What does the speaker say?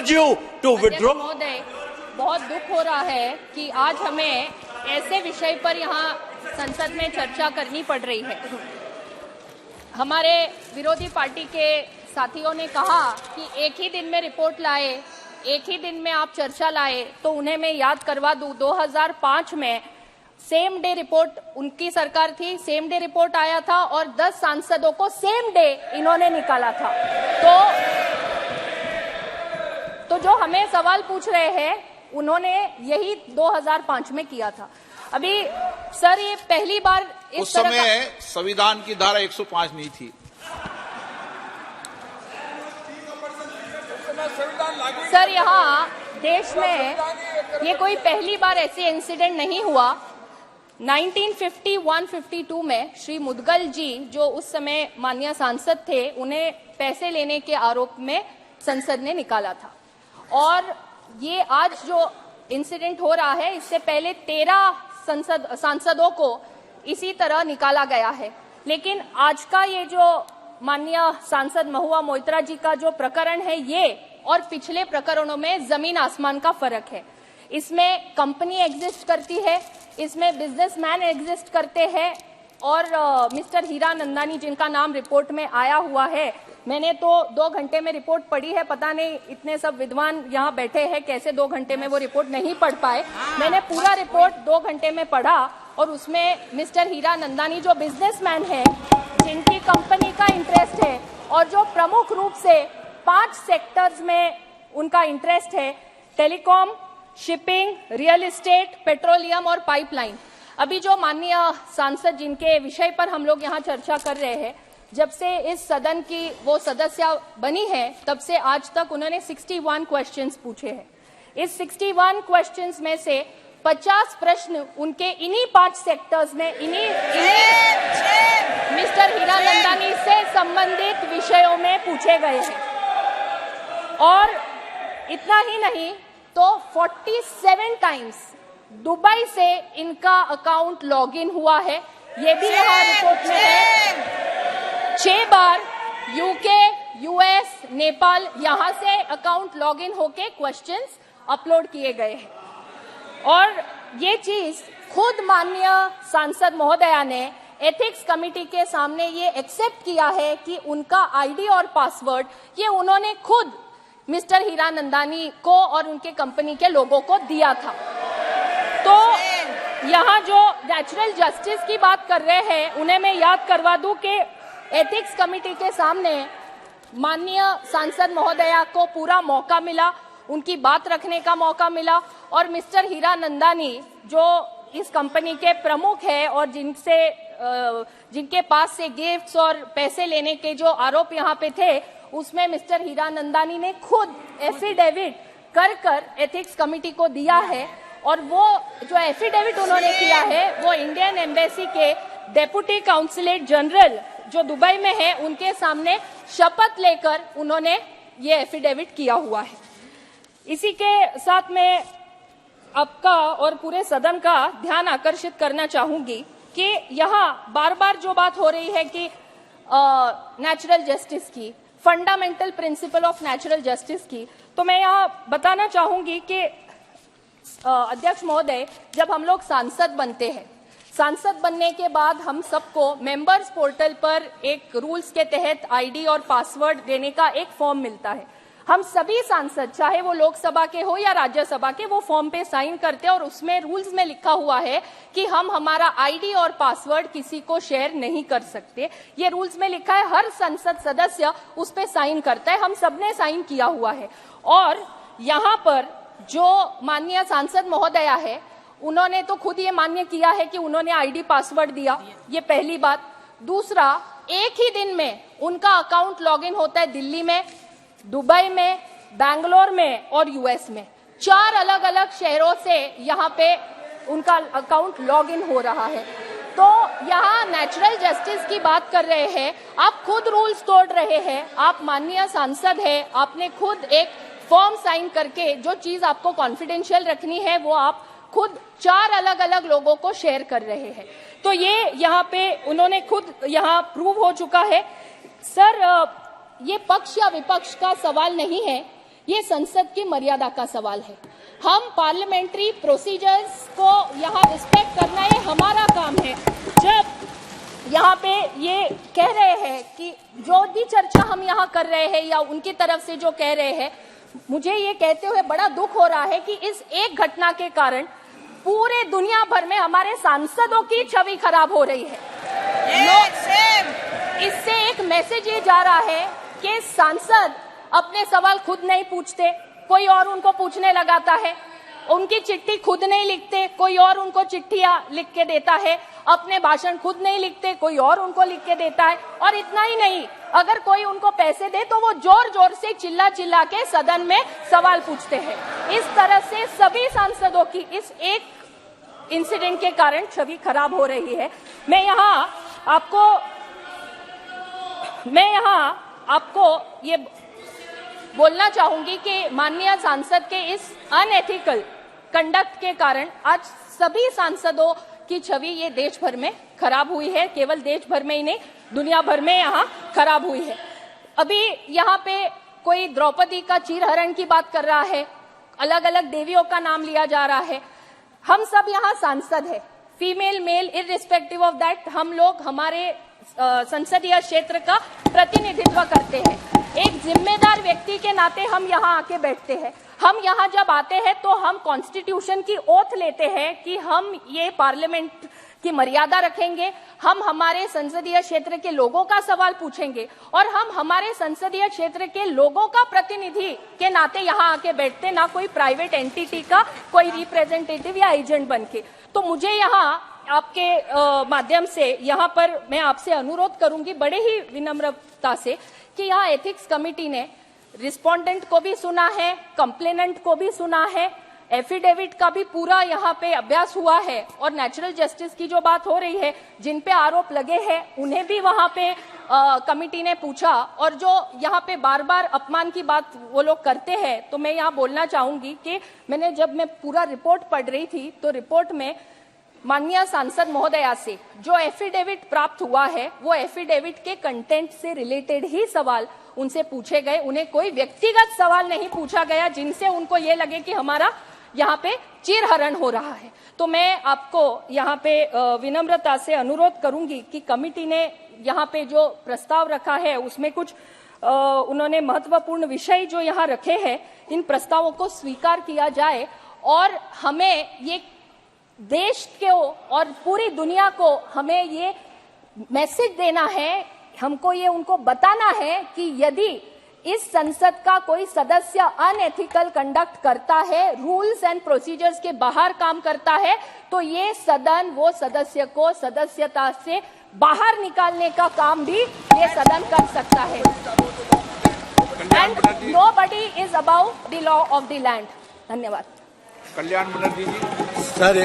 urge you to withdraw. महोदय, बहुत दुख हो रहा है कि आज हमें ऐसे विषय पर यहाँ संसद में चर्चा करनी पड़ रही है। हमारे विरोधी पार्टी के साथियों ने कहा कि एक ही दिन में रिपोर्ट लाए, एक ही दिन में आप चर्चा लाए, तो उन्हें मैं याद करवा दूं 2005 में सेम डे रिपोर्ट उनकी सरकार थी, सेम डे रिपोर्ट आया था और 10 सांसदों को सेम डे इन्होंने निकाला था। तो जो हमें सवाल पूछ रहे हैं उन्होंने यही 2005 में किया था। अभी सर ये पहली बार उस समय संविधान की धारा 105 नहीं थी। सर यहाँ देश में ये कोई पहली बार ऐसे इंसिडेंट नहीं हुआ। 1951-52 में श्री मुदगल जी जो उस समय माननीय सांसद थे, उन्हें पैसे लेने के आरोप में संसद ने निकाला था। और ये आज जो इंसिडेंट हो रहा है, इससे पहले 13 सांसदों को इसी तरह निकाला गया है। लेकिन आज का ये जो माननीय सांसद महुआ मोइत्रा जी का जो प्रकरण है, ये और पिछले प्रकरणों में जमीन आसमान का फर्क है। इसमें कंपनी एग्जिस्ट करती है, इसमें बिजनेसमैन एग्जिस्ट करते हैं और मिस्टर हीरानंदानी जिनका नाम रिपोर्ट में आया हुआ है, मैंने तो 2 घंटे में रिपोर्ट पढ़ी है। पता नहीं इतने सब विद्वान यहाँ बैठे हैं कैसे 2 घंटे में वो रिपोर्ट नहीं पढ़ पाए। मैंने पूरा रिपोर्ट 2 घंटे में पढ़ा और उसमें मिस्टर हीरानंदानी जो बिजनेसमैन है, जिनकी कंपनी का इंटरेस्ट है और जो प्रमुख रूप से 5 सेक्टर्स में उनका इंटरेस्ट है, telecom, shipping, real estate, petroleum और पाइपलाइन। अभी जो माननीय सांसद जिनके विषय पर हम लोग यहाँ चर्चा कर रहे हैं, जब से इस सदन की वो सदस्य बनी है तब से आज तक उन्होंने 61 क्वेश्चंस पूछे हैं। इस 61 क्वेश्चंस में से 50 प्रश्न उनके इन्हीं 5 सेक्टर्स में इन्हीं मिस्टर हीरानंदानी से संबंधित विषयों में पूछे गए हैं। और इतना ही नहीं तो 47 टाइम्स दुबई से इनका अकाउंट लॉगिन हुआ है, ये भी यहाँ रिपोर्ट में है। 6 बार यूके, यूएस, नेपाल यहाँ से अकाउंट लॉगिन होके क्वेश्चंस अपलोड किए गए हैं। और ये चीज खुद माननीय सांसद महोदया ने एथिक्स कमेटी के सामने ये एक्सेप्ट किया है कि उनका आईडी और पासवर्ड ये उन्होंने खुद मिस्टर हीरानंदानी को और उनके कंपनी के लोगों को दिया था। तो यहाँ जो नेचुरल जस्टिस की बात कर रहे हैं, उन्हें मैं याद करवा दूं कि एथिक्स कमेटी के सामने माननीय सांसद महोदया को पूरा मौका मिला, उनकी बात रखने का मौका मिला और मिस्टर हीरानंदानी जो इस कंपनी के प्रमुख है और जिनके पास से गिफ्ट्स और पैसे लेने के जो आरोप यहाँ पे थे, उसमें मिस्टर हीरानंदानी ने खुद एफिडेविट कर एथिक्स कमेटी को दिया है। और वो जो एफिडेविट उन्होंने किया है वो इंडियन एम्बेसी के डेप्यूटी काउंसलेट जनरल जो दुबई में है, उनके सामने शपथ लेकर उन्होंने ये एफिडेविट किया हुआ है। इसी के साथ मैं आपका और पूरे सदन का ध्यान आकर्षित करना चाहूंगी कि यहाँ बार बार जो बात हो रही है कि नेचुरल जस्टिस की, fundamental principle of natural justice की, तो मैं यहाँ बताना चाहूंगी कि अध्यक्ष महोदय, जब हम लोग सांसद बनते हैं, सांसद बनने के बाद हम सबको मेंबर्स पोर्टल पर एक रूल्स के तहत आईडी और पासवर्ड देने का एक फॉर्म मिलता है। हम सभी सांसद, चाहे वो लोकसभा के हो या राज्यसभा के, वो फॉर्म पे साइन करते हैं और उसमें रूल्स में लिखा हुआ है कि हम हमारा आईडी और पासवर्ड किसी को शेयर नहीं कर सकते। ये रूल्स में लिखा है, हर संसद सदस्य उस पे साइन करता है, हम सबने साइन किया हुआ है। और यहाँ पर जो माननीय सांसद महोदया है, उन्होंने तो खुद ये मान्य किया है कि उन्होंने आईडी पासवर्ड दिया, ये पहली बात। दूसरा, एक ही दिन में उनका अकाउंट लॉगिन होता है दिल्ली में, दुबई में, बैंगलोर में और यूएस में। 4 अलग अलग शहरों से यहाँ पे उनका अकाउंट लॉगिन हो रहा है। तो यहाँ नेचुरल जस्टिस की बात कर रहे हैं, आप खुद रूल्स तोड़ रहे हैं। आप माननीय सांसद है, आपने खुद एक फॉर्म साइन करके जो चीज आपको कॉन्फिडेंशियल रखनी है वो आप खुद 4 अलग अलग लोगों को शेयर कर रहे हैं। तो ये यहाँ पे उन्होंने खुद यहाँ प्रूव हो चुका है। सर, ये पक्ष या विपक्ष का सवाल नहीं है ये संसद की मर्यादा का सवाल है। हम पार्लियामेंट्री प्रोसीजर्स को यहाँ रिस्पेक्ट करना ये हमारा काम है। जब यहाँ पे ये कह रहे हैं कि जो भी चर्चा हम यहाँ कर रहे हैं या उनकी तरफ से जो कह रहे हैं, मुझे ये कहते हुए बड़ा दुख हो रहा है कि इस एक घटना के कारण पूरे दुनिया भर में हमारे सांसदों की छवि खराब हो रही है। इससे एक मैसेज ये जा रहा है कि सांसद अपने सवाल खुद नहीं पूछते, कोई और उनको पूछने लगाता है। उनकी चिट्ठी खुद नहीं लिखते, कोई और उनको चिट्ठियां लिख के देता है। अपने भाषण खुद नहीं लिखते, कोई और उनको लिख के देता है। और इतना ही नहीं, अगर कोई उनको पैसे दे तो वो जोर जोर से चिल्ला चिल्ला के सदन में सवाल पूछते हैं। इस तरह से सभी सांसदों की इस एक इंसिडेंट के कारण छवि खराब हो रही है। मैं यहाँ आपको ये बोलना चाहूंगी कि माननीय सांसद के इस अनएथिकल कंडक्ट के कारण आज सभी सांसदों की छवि ये देश भर में खराब हुई है। केवल देश भर में ही नहीं, दुनिया भर में यहाँ खराब हुई है। अभी यहाँ पे कोई द्रौपदी का चीरहरण की बात कर रहा है, अलग अलग देवियों का नाम लिया जा रहा है। हम सब यहाँ सांसद है, female male irrespective of that, हम लोग हमारे संसदीय क्षेत्र का प्रतिनिधित्व करते हैं। एक जिम्मेदार व्यक्ति के नाते हम यहाँ आके बैठते हैं। हम यहाँ जब आते हैं तो हम कॉन्स्टिट्यूशन की ओथ लेते हैं कि हम ये पार्लियामेंट की मर्यादा रखेंगे, हम हमारे संसदीय क्षेत्र के लोगों का सवाल पूछेंगे और हम हमारे संसदीय क्षेत्र के लोगों का प्रतिनिधि के नाते यहाँ आके बैठते, ना कोई प्राइवेट एंटिटी का कोई रिप्रेजेंटेटिव या एजेंट बनके। तो मुझे यहाँ आपके माध्यम से यहाँ पर मैं आपसे अनुरोध करूंगी बड़े ही विनम्रता से कि यहाँ एथिक्स कमेटी ने रिस्पोंडेंट को भी सुना है, कंप्लेनेंट को भी सुना है, एफिडेविट का भी पूरा यहाँ पे अभ्यास हुआ है और नेचुरल जस्टिस की जो बात हो रही है, जिन पे आरोप लगे हैं उन्हें भी वहाँ पे कमिटी ने पूछा। और जो यहाँ पे बार बार अपमान की बात वो लोग करते हैं, तो मैं यहाँ बोलना चाहूंगी कि जब मैं पूरा रिपोर्ट पढ़ रही थी तो रिपोर्ट में माननीय सांसद महोदया से जो एफिडेविट प्राप्त हुआ है वो एफिडेविट के कंटेंट से रिलेटेड ही सवाल उनसे पूछे गए। उन्हें कोई व्यक्तिगत सवाल नहीं पूछा गया जिनसे उनको ये लगे कि हमारा यहाँ पे चीरहरण हो रहा है। तो मैं आपको यहाँ पे विनम्रता से अनुरोध करूंगी कि कमिटी ने यहाँ पे जो प्रस्ताव रखा है उसमें कुछ उन्होंने महत्वपूर्ण विषय जो यहाँ रखे हैं, इन प्रस्तावों को स्वीकार किया जाए और हमें ये देश को और पूरी दुनिया को हमें ये मैसेज देना है, हमको ये उनको बताना है कि यदि इस संसद का कोई सदस्य अनएथिकल कंडक्ट करता है, रूल्स एंड प्रोसीजर्स के बाहर काम करता है, तो ये सदन वो सदस्य को सदस्यता से बाहर निकालने का काम भी ये सदन कर सकता है। And nobody is about the law of the land. धन्यवाद। कल्याण बनर्जी जी। सर